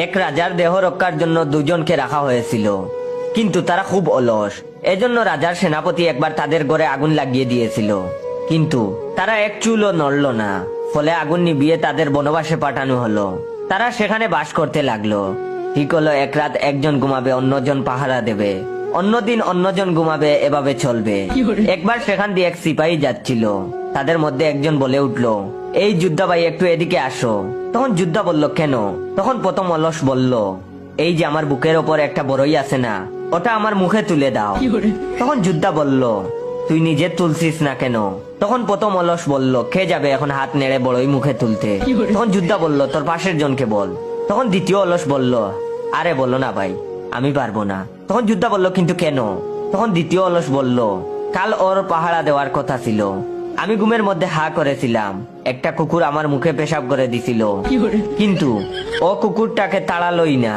এক রাজার দেহ রক্ষার জন্য দুজনকে রাখা হয়েছিল, কিন্তু তারা খুব অলস। এজন্য রাজার সেনাপতি একবার তাদের ঘরে আগুন লাগিয়ে দিয়েছিল, কিন্তু তারা এক চুলও নড়ল না। ফলে আগুন নিভিয়ে তাদের বনবাসে পাঠানো হলো। তারা সেখানে বাস করতে লাগলো। ঠিক হলো, এক রাত একজন ঘুমাবে, অন্যজন পাহারা দেবে, অন্যদিন অন্যজন ঘুমাবে, এভাবে চলবে। একবার সেখান দিয়ে এক সিপাহী যাচ্ছিল। তাদের মধ্যে একজন বলে উঠলো, এই যোদ্ধা ভাই, একটু এদিকে আসো। তখন যোদ্ধা বলল, কেন? তখন প্রথম অলস বলল, এই যে আমার বুকের ওপর একটা বড়ই আছে না, ওটা আমার মুখে তুলে দাও। তখন যোদ্ধা বলল, তুই নিজে তুলছিস না কেন? তখন প্রথম অলস বলল, কে যাবে এখন হাত নেড়ে বড়ই মুখে তুলতে? তখন যোদ্ধা বলল, তোর পাশের জনকে বল। তখন দ্বিতীয় অলস বলল, আরে বলো না ভাই, আমি পারবো না। তখন যোদ্ধা বলল, কিন্তু কেন? তখন দ্বিতীয় অলস বলল, কাল ওর পাহারা দেওয়ার কথা ছিল, আমি ঘুমের মধ্যে হা করেছিলাম, একটা কুকুর আমার মুখে পেশাব করে দিছিল, কিন্তু ও কুকুরটাকে তাড়ালোই না।